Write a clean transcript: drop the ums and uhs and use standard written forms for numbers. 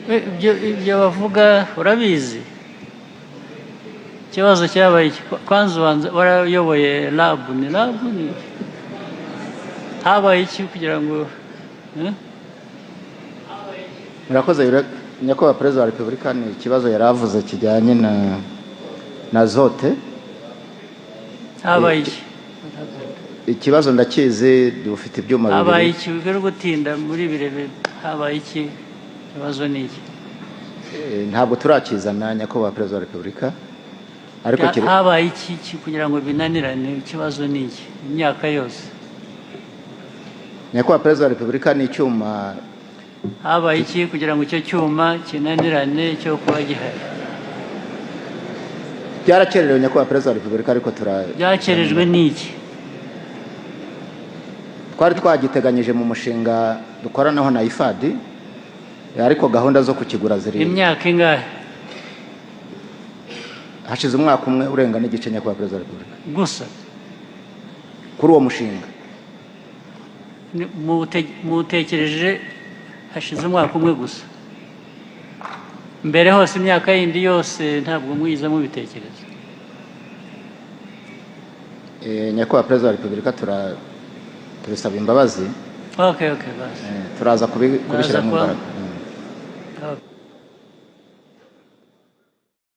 ibyo bavuga urabizi ikibazo cyabaye kwanza warayoboye lab ni habaye iki kugira ngo murakoze nyakubahwa perezida wa repubulika ni ikibazo yaravuze kijyanye na zote habaye iki ikibazo ndakizi dufite ibyuma bibiri habaye iki bigero gutinda muri birebe habaye iki ikibazo ni iki ntabwo turakizana nyakubahwa perezida wa repubulika ariko habaye iki kugira ngo binanirane ikibazo ni iki imyaka yose nyakubahwa perezida wa repubulika ni icyuma habaye iki kugira ngo icyo cyuma kinanirane cyo kuba gihari byarakererewe nyakubahwa perezida wa repubulika ariko byakerejwe n'iki twari twagiteganyije mu mushinga dukoranaho na IFAD ariko gahunda zo kukigura ziri imyaka ingahe hashize umwaka umwe urenga n'igice nyakubahwa perezida wa repubulika gusa kuri uwo mushinga mutekereje hashize umwaka umwe gusa mbere hose imyaka yindi yose ntabwo mwiza mubitekereza nyakubahwa perezida wa repubulika turasaba imbabazi okay turaza kubishyira mu mbaraga